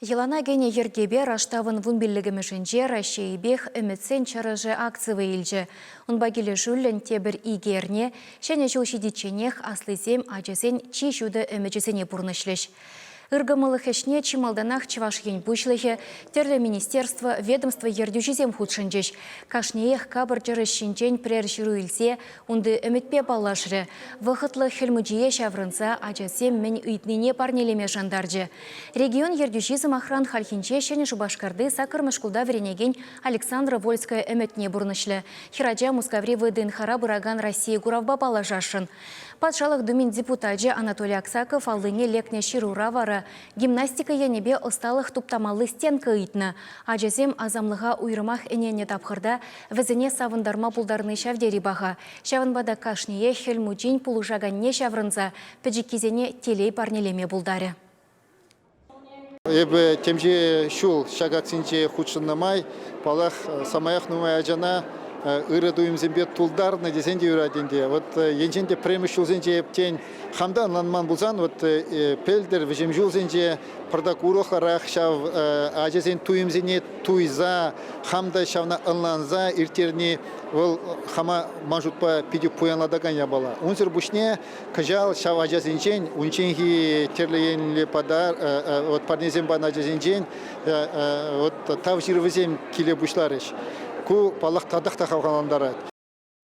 Елана гене ергебе раштавын вунбеллігімішінже Рашейбех үмітсен чарыжы акцивы илжі. Унбагилі жүлін тебір игерне, шәне жылшидетченех аслызем ажесен чишуды үміжесене бұрнышлыш. Иргамылых эшне чималданах чывашген бушлыхе, терлі министерство, ведомство ердюжизем худшынжеш. Кашнеех кабыр жыры шинчен прер жүру илсе, унды үмітпе балашыры. Вахытлы хелмуджие шаврынса ажасем мен үйтнене парнелеме жандаржы. Регион ердюжизм охран хальхинче шәне Шубашкарды сакырмышкулда веренеген Александра Вольская үмітне бұрнышлы. Хираджа Мускаври ВДНХ бұраган Россия гуравба балажашын. Патшалық дүмін депутаджы Анатолий Аксаков алдыне лекне ширура вары. Гимнастика енебе осталық туптамалы стенка үйтіні. Ажазем азамлыға уйрымақ әнене тапқырда візіне савындарма пулдарны шавдері баға. Шавынбада кашние хелмуджин пулужаганне шаврынза, піджіккезене телей парнелеме бұлдары. Эбі темже шул шагаксинче худшыннамай, палах самаях нумай ажана ыры дуйымзембе тулдарны десенде юраденде. Вот енченде премі шулзенче ептен хамда анланман булсан, вот пелдер вежем жулзенче пардакурохларах шав ажесен туйымзене туйза, хамда шавна анланза, иртерни ол хама мажутпа пиди пуянладаган ябала. Унсыр бушне кажал шав ажесенчен, унченхи терлеенле падар, вот парнезембан ажесенчен, вот тав жирвызем киле бушларыш. Ку палах тадах тахав қаландары.